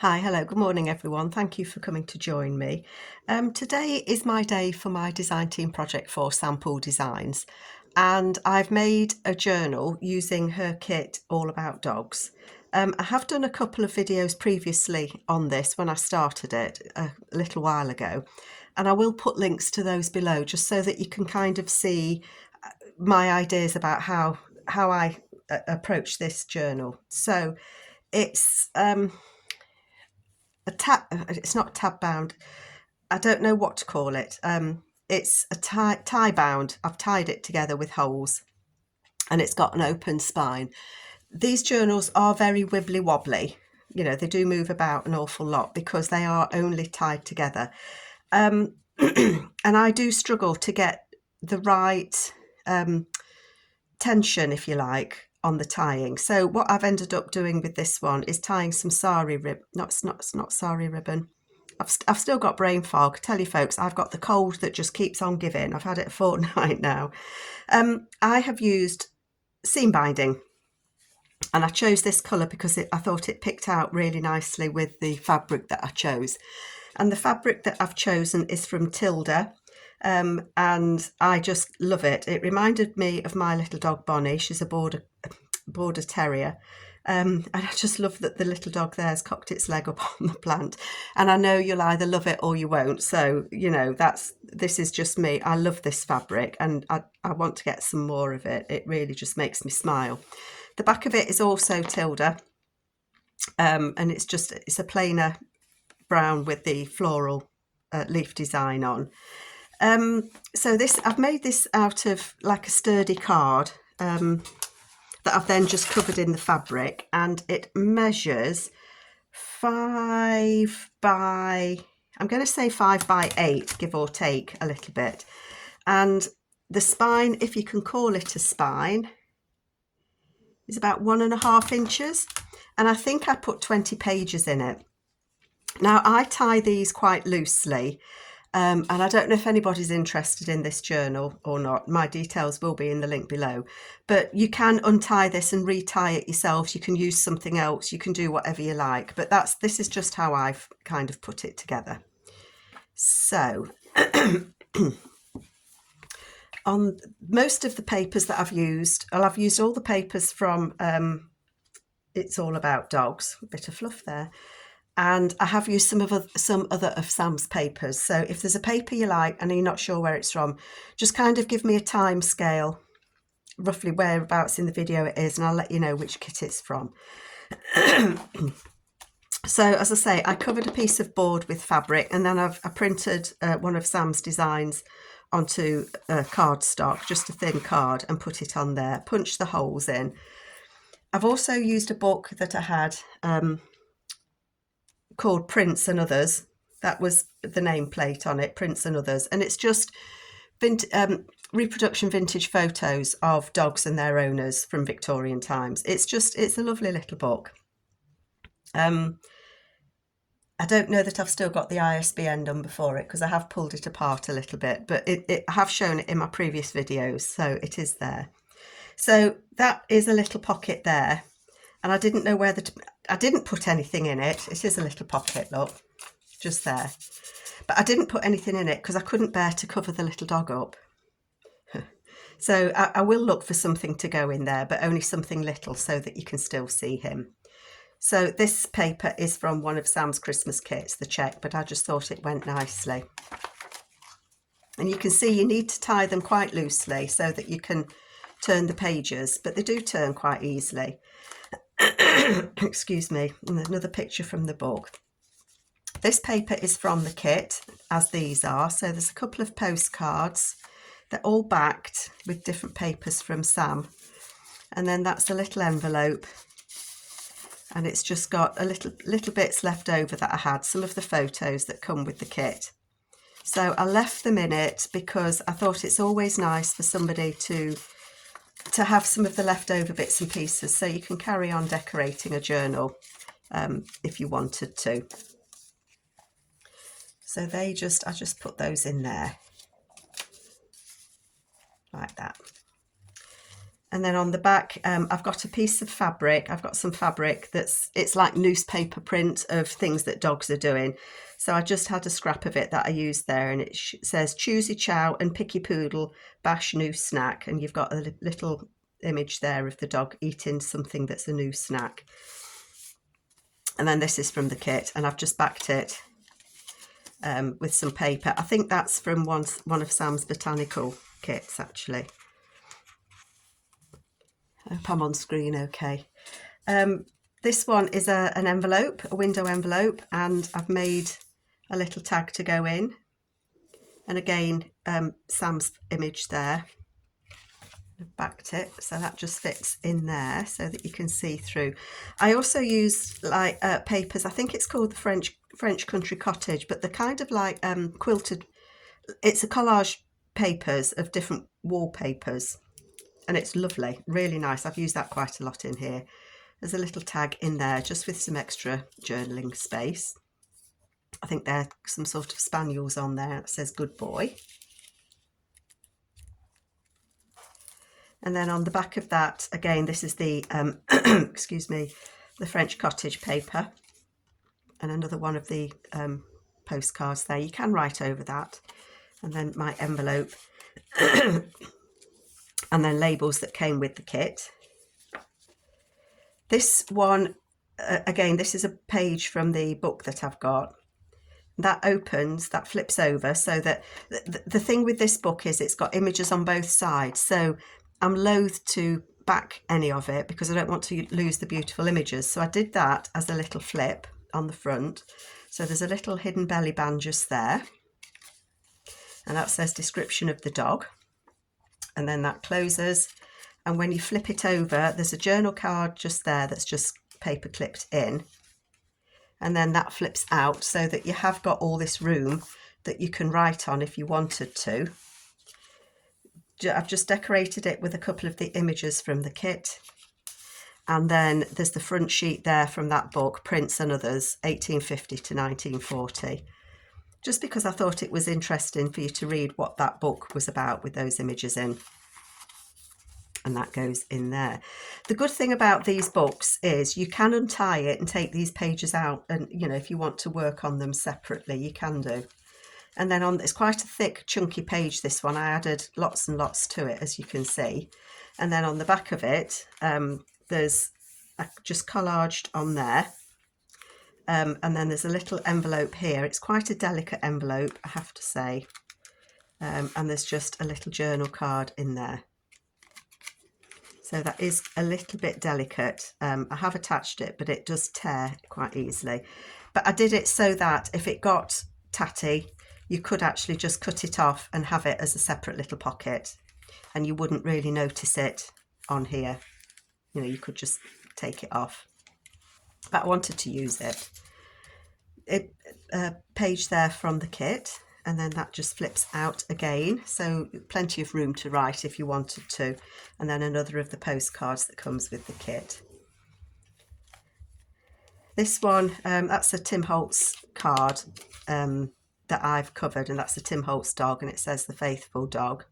Hi, hello, good morning everyone. Thank you for coming to join me. Today is my day for my design team project for Sample Designs, and I've made a journal using her kit All About Dogs. I have done a couple of videos previously on this when I started it a little while ago, and I will put links to those below just so that you can kind of see my ideas about how I approach this journal. So it's it's not tab bound. I don't know what to call it. It's a tie bound. I've tied it together with holes, and it's got an open spine. These journals are very wibbly wobbly. You know, they do move about an awful lot because they are only tied together. And I do struggle to get the right tension, if you like, on the tying. So what I've ended up doing with this one is tying some sari ribbon. It's not sari ribbon. I've still got brain fog. I tell you folks, I've got the cold that just keeps on giving. I've had it a fortnight now. I have used seam binding, and I chose this colour because I thought it picked out really nicely with the fabric that I chose. And the fabric that I've chosen is from Tilda, and I just love it. It reminded me of my little dog Bonnie. She's a border terrier. And I just love that the little dog there has cocked its leg up on the plant. And I know you'll either love it or you won't. So, you know, this is just me. I love this fabric and I want to get some more of it. It really just makes me smile. The back of it is also Tilda. And it's a plainer brown with the floral leaf design on. So I've made this out of like a sturdy card. That I've then just covered in the fabric, and it measures 5 by, I'm going to say 5 by 8, give or take a little bit. And the spine, if you can call it a spine, is about 1.5 inches. And I think I put 20 pages in it. Now I tie these quite loosely. And I don't know if anybody's interested in this journal or not. My details will be in the link below. But you can untie this and retie it yourself. You can use something else. You can do whatever you like. But this is just how I've kind of put it together. So on most of the papers that I've used all the papers from It's All About Dogs. A bit of fluff there. And I have used some other of Sam's papers. So if there's a paper you like and you're not sure where it's from, just kind of give me a time scale, roughly whereabouts in the video it is, and I'll let you know which kit it's from. So as I say, I covered a piece of board with fabric, and then I printed one of Sam's designs onto cardstock, just a thin card, and put it on there, punched the holes in. I've also used a book that I had called Prints and Others. That was the nameplate on it, Prints and Others, and it's just reproduction vintage photos of dogs and their owners from Victorian times. It's a lovely little book. I don't know that I've still got the ISBN number for it because I have pulled it apart a little bit, but I have shown it in my previous videos, so it is there. So that is a little pocket there, and I didn't know whether I didn't put anything in it. It is a little pocket, look, just there. But I didn't put anything in it because I couldn't bear to cover the little dog up. So I will look for something to go in there, but only something little so that you can still see him. So this paper is from one of Sam's Christmas kits, the check, but I just thought it went nicely. And you can see you need to tie them quite loosely so that you can turn the pages, but they do turn quite easily. Excuse me. And another picture from the book. This paper is from the kit, as these are. So there's a couple of postcards. They're all backed with different papers from Sam. And then that's a little envelope. And it's just got a little bits left over that I had, some of the photos that come with the kit. So I left them in it because I thought it's always nice for somebody to have some of the leftover bits and pieces so you can carry on decorating a journal if you wanted to. So I just put those in there like that. And then on the back, I've got a piece of fabric. I've got some fabric it's like newspaper print of things that dogs are doing. So I just had a scrap of it that I used there, and it says choosy chow and picky poodle bash new snack. And you've got a little image there of the dog eating something that's a new snack. And then this is from the kit, and I've just backed it with some paper. I think that's from one of Sam's botanical kits, actually. I hope I'm on screen okay. This one is an envelope, a window envelope, and I've made a little tag to go in. And again, Sam's image there. I've backed it, so that just fits in there so that you can see through. I also use like papers. I think it's called the French Country Cottage, but they're kind of like quilted. It's a collage papers of different wallpapers, and it's lovely, really nice. I've used that quite a lot in here. There's a little tag in there just with some extra journaling space. I think there are some sort of spaniels on there. It says good boy. And then on the back of that, again, this is the, excuse me, the French cottage paper. And another one of the postcards there. You can write over that. And then my envelope. And then labels that came with the kit. This one, again, this is a page from the book that I've got. That opens, that flips over, so that the thing with this book is it's got images on both sides. So I'm loath to back any of it because I don't want to lose the beautiful images. So I did that as a little flip on the front. So there's a little hidden belly band just there. And that says description of the dog. And then that closes. And when you flip it over, there's a journal card just there that's just paper clipped in. And then that flips out so that you have got all this room that you can write on if you wanted to. I've just decorated it with a couple of the images from the kit. And then there's the front sheet there from that book, Prince and Others, 1850 to 1940. Just because I thought it was interesting for you to read what that book was about with those images in. And that goes in there. The good thing about these books is you can untie it and take these pages out, and if you want to work on them separately, you can do. And then it's quite a thick chunky page, this one. I added lots and lots to it, as you can see. And then on the back of it, there's just collaged on there. And then there's a little envelope here. It's quite a delicate envelope, I have to say. And there's just a little journal card in there. So that is a little bit delicate. I have attached it, but it does tear quite easily. But I did it so that if it got tatty, you could actually just cut it off and have it as a separate little pocket. And you wouldn't really notice it on here. You could just take it off. But I wanted to use it. A page there from the kit. And then that just flips out again, so plenty of room to write if you wanted to. And then another of the postcards that comes with the kit. This one, that's a Tim Holtz card that I've covered, and that's a Tim Holtz dog, and it says the faithful dog.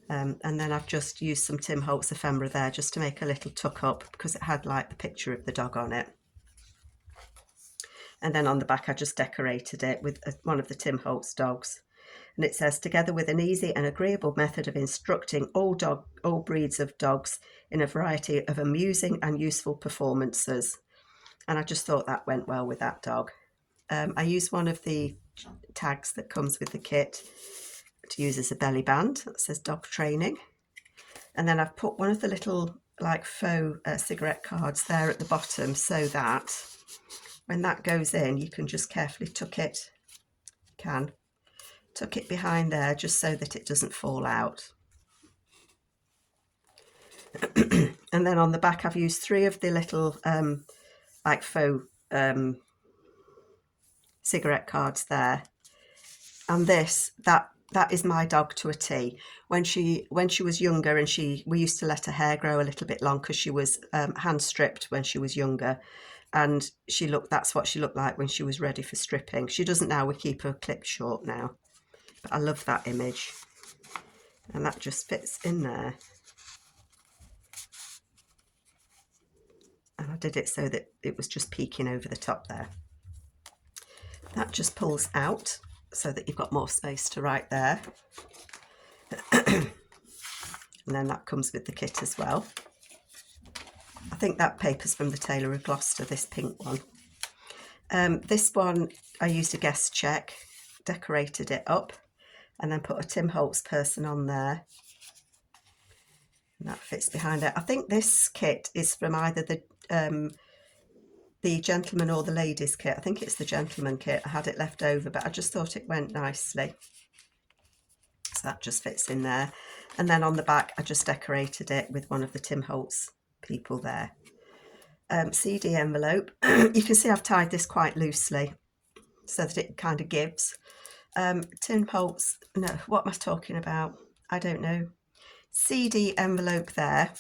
And then I've just used some Tim Holtz ephemera there just to make a little tuck up because it had like the picture of the dog on it. And then on the back, I just decorated it with one of the Tim Holtz dogs. And it says, together with an easy and agreeable method of instructing all breeds of dogs in a variety of amusing and useful performances. And I just thought that went well with that dog. I used one of the tags that comes with the kit to use as a belly band. That says dog training. And then I've put one of the little like faux cigarette cards there at the bottom so that when that goes in, you can just carefully tuck it behind there just so that it doesn't fall out. And then on the back, I've used 3 of the little like faux cigarette cards there. And that is my dog to a T. When she was younger, and we used to let her hair grow a little bit long because she was hand stripped when she was younger. And that's what she looked like when she was ready for stripping. She doesn't now, we keep her clipped short now. But I love that image. And that just fits in there. and I did it so that it was just peeking over the top there. That just pulls out so that you've got more space to write there. And then that comes with the kit as well. I think that paper's from the Tailor of Gloucester, this pink one. This one I used a guest check, decorated it up, and then put a Tim Holtz person on there. And that fits behind it. I think this kit is from either the gentleman or the ladies kit. I think it's the gentleman kit. I had it left over, but I just thought it went nicely. So that just fits in there. And then on the back, I just decorated it with one of the Tim Holtz people there. CD envelope. You can see I've tied this quite loosely so that it kind of gives. Tim Holtz, no, what am I talking about? I don't know. CD envelope there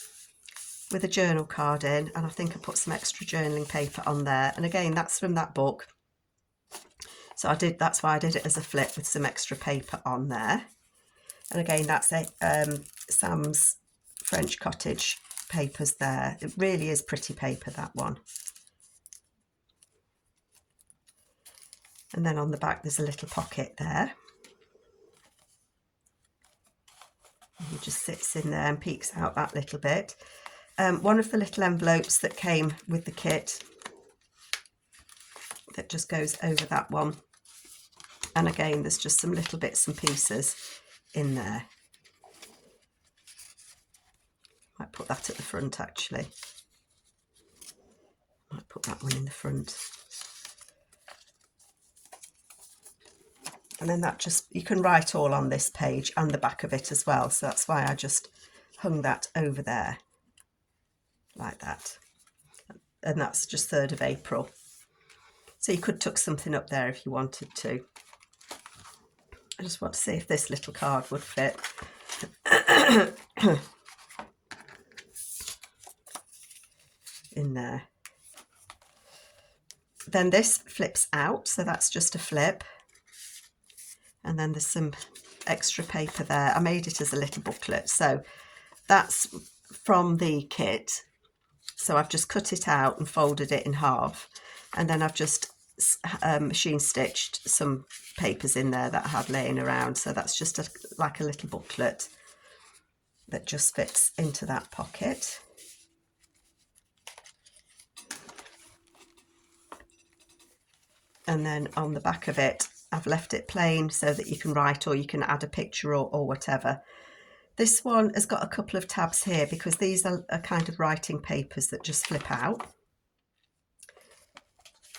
with a journal card in, and I think I put some extra journaling paper on there. And again, that's from that book. So that's why I did it as a flip with some extra paper on there. And again, that's Sam's French Cottage papers there. It really is pretty paper, that one. And then on the back there's a little pocket there. And it just sits in there and peeks out that little bit. One of the little envelopes that came with the kit that just goes over that one. And again, there's just some little bits and pieces in there. Might put that at the front actually. Might put that one in the front. And then that just, you can write all on this page and the back of it as well. So that's why I just hung that over there like that. And that's just 3rd of April. So you could tuck something up there if you wanted to. I just want to see if this little card would fit. In there. Then this flips out, so that's just a flip. And then there's some extra paper there. I made it as a little booklet, so that's from the kit. So I've just cut it out and folded it in half, and then I've just machine stitched some papers in there that I had laying around. So that's just like a little booklet that just fits into that pocket. And then on the back of it, I've left it plain so that you can write or you can add a picture or whatever. This one has got a couple of tabs here because these are kind of writing papers that just flip out.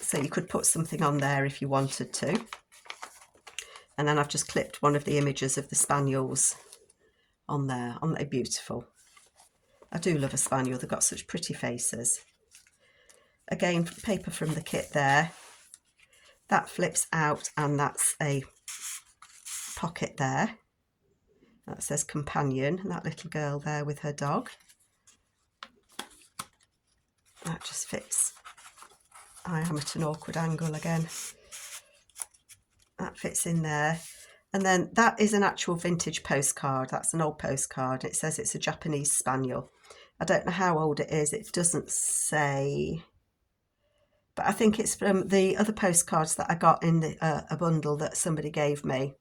So you could put something on there if you wanted to. And then I've just clipped one of the images of the spaniels on there. Aren't they beautiful? I do love a spaniel. They've got such pretty faces. Again, paper from the kit there. That flips out, and that's a pocket there. That says companion, and that little girl there with her dog. That just fits. I am at an awkward angle again. That fits in there. And then that is an actual vintage postcard. That's an old postcard. It says it's a Japanese spaniel. I don't know how old it is. It doesn't say. But I think it's from the other postcards that I got in a bundle that somebody gave me.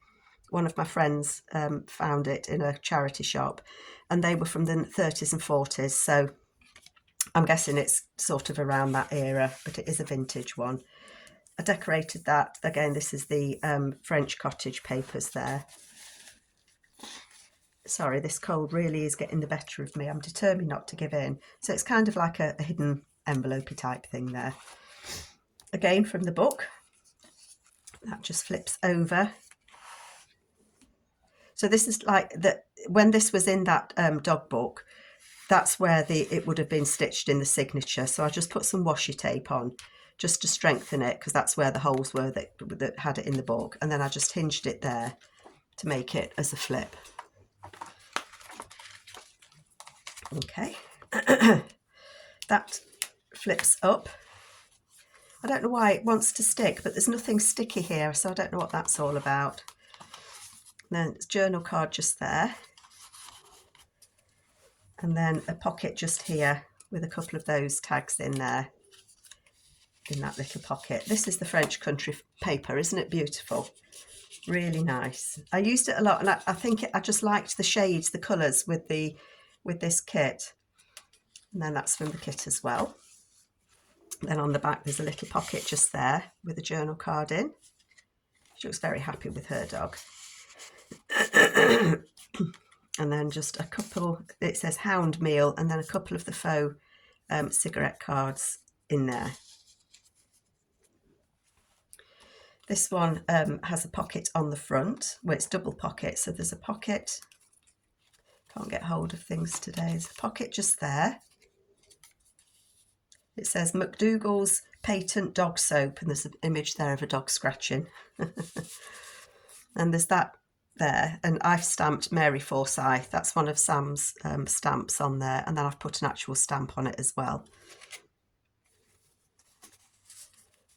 One of my friends found it in a charity shop, and they were from the 30s and 40s. So I'm guessing it's sort of around that era, but it is a vintage one. I decorated that. Again, this is the French Cottage papers there. Sorry, this cold really is getting the better of me. I'm determined not to give in. So it's kind of like a hidden envelope type thing there. Again, from the book, that just flips over. So this is like that. When this was in that dog book, that's where it would have been stitched in the signature. So I just put some washi tape on just to strengthen it, because that's where the holes were that had it in the book. And then I just hinged it there to make it as a flip. Okay. That flips up. I don't know why it wants to stick, but there's nothing sticky here, so I don't know what that's all about. And then it's journal card just there. And then a pocket just here with a couple of those tags in there, in that little pocket. This is the French country paper, isn't it beautiful? Really nice. I used it a lot, and I think I just liked the shades, the colours with this kit. And then that's from the kit as well. Then on the back there's a little pocket just there with a journal card in. She looks very happy with her dog. And then just a couple, it says hound meal, and then a couple of the faux cigarette cards in there. This one has a pocket on the front, where it's double pocket, so there's a pocket, can't get hold of things today, there's a pocket just there. It says McDougall's Patent Dog Soap, and there's an image there of a dog scratching. And there's that there, and I've stamped Mary Forsyth, that's one of Sam's stamps on there, and then I've put an actual stamp on it as well.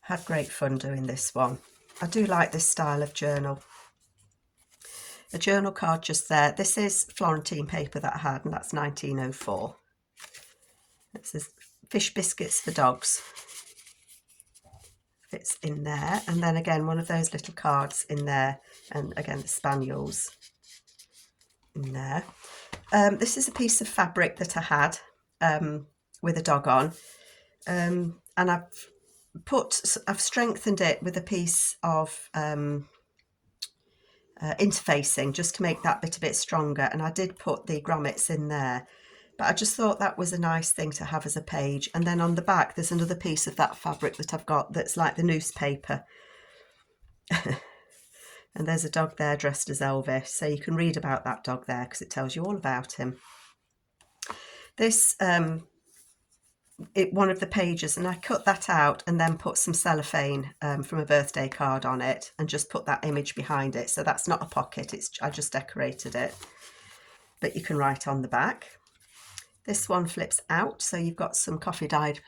Had great fun doing this one. I do like this style of journal. A journal card just there. This is Florentine paper that I had, and that's 1904. It says fish biscuits for dogs. Fits in there. And then again, one of those little cards in there. And again, the spaniels in there. This is a piece of fabric that I had with a dog on. And I've strengthened it with a piece of interfacing just to make that bit a bit stronger, and I did put the grommets in there, but I just thought that was a nice thing to have as a page. And then on the back there's another piece of that fabric that I've got that's like the newspaper. And there's a dog there dressed as Elvis, so you can read about that dog there because it tells you all about him. This one of the pages, and I cut that out and then put some cellophane from a birthday card on it and just put that image behind it. So that's not a pocket, I just decorated it, but you can write on the back. This one flips out, so you've got some coffee dyed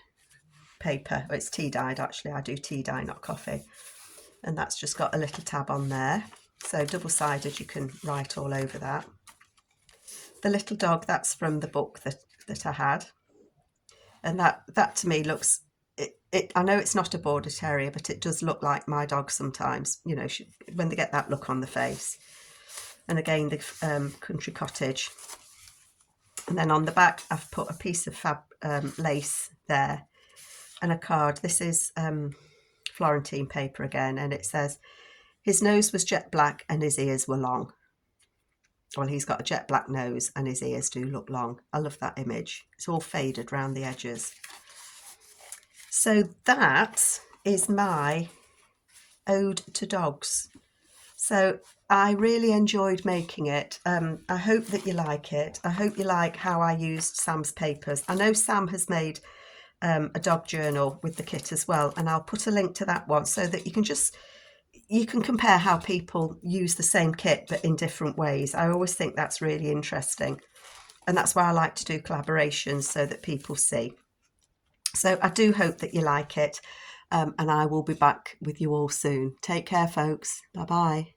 paper. It's tea dyed actually, I do tea dye, not coffee. And that's just got a little tab on there, so double-sided, you can write all over that. The little dog, that's from the book that I had. And that to me looks, I know it's not a border terrier, but it does look like my dog sometimes, you know, when they get that look on the face. And again, the country cottage. And then on the back, I've put a piece of lace there and a card. This is Florentine paper again, and it says, his nose was jet black and his ears were long. Well, he's got a jet black nose and his ears do look long. I love that image. It's all faded around the edges. So that is my ode to dogs. So I really enjoyed making it. I hope that you like it. I hope you like how I used Sam's papers. I know Sam has made a dog journal with the kit as well, and I'll put a link to that one so that you can compare how people use the same kit but in different ways. I always think that's really interesting, and that's why I like to do collaborations so that people see. So I do hope that you like it, and I will be back with you all soon. Take care, folks. Bye bye.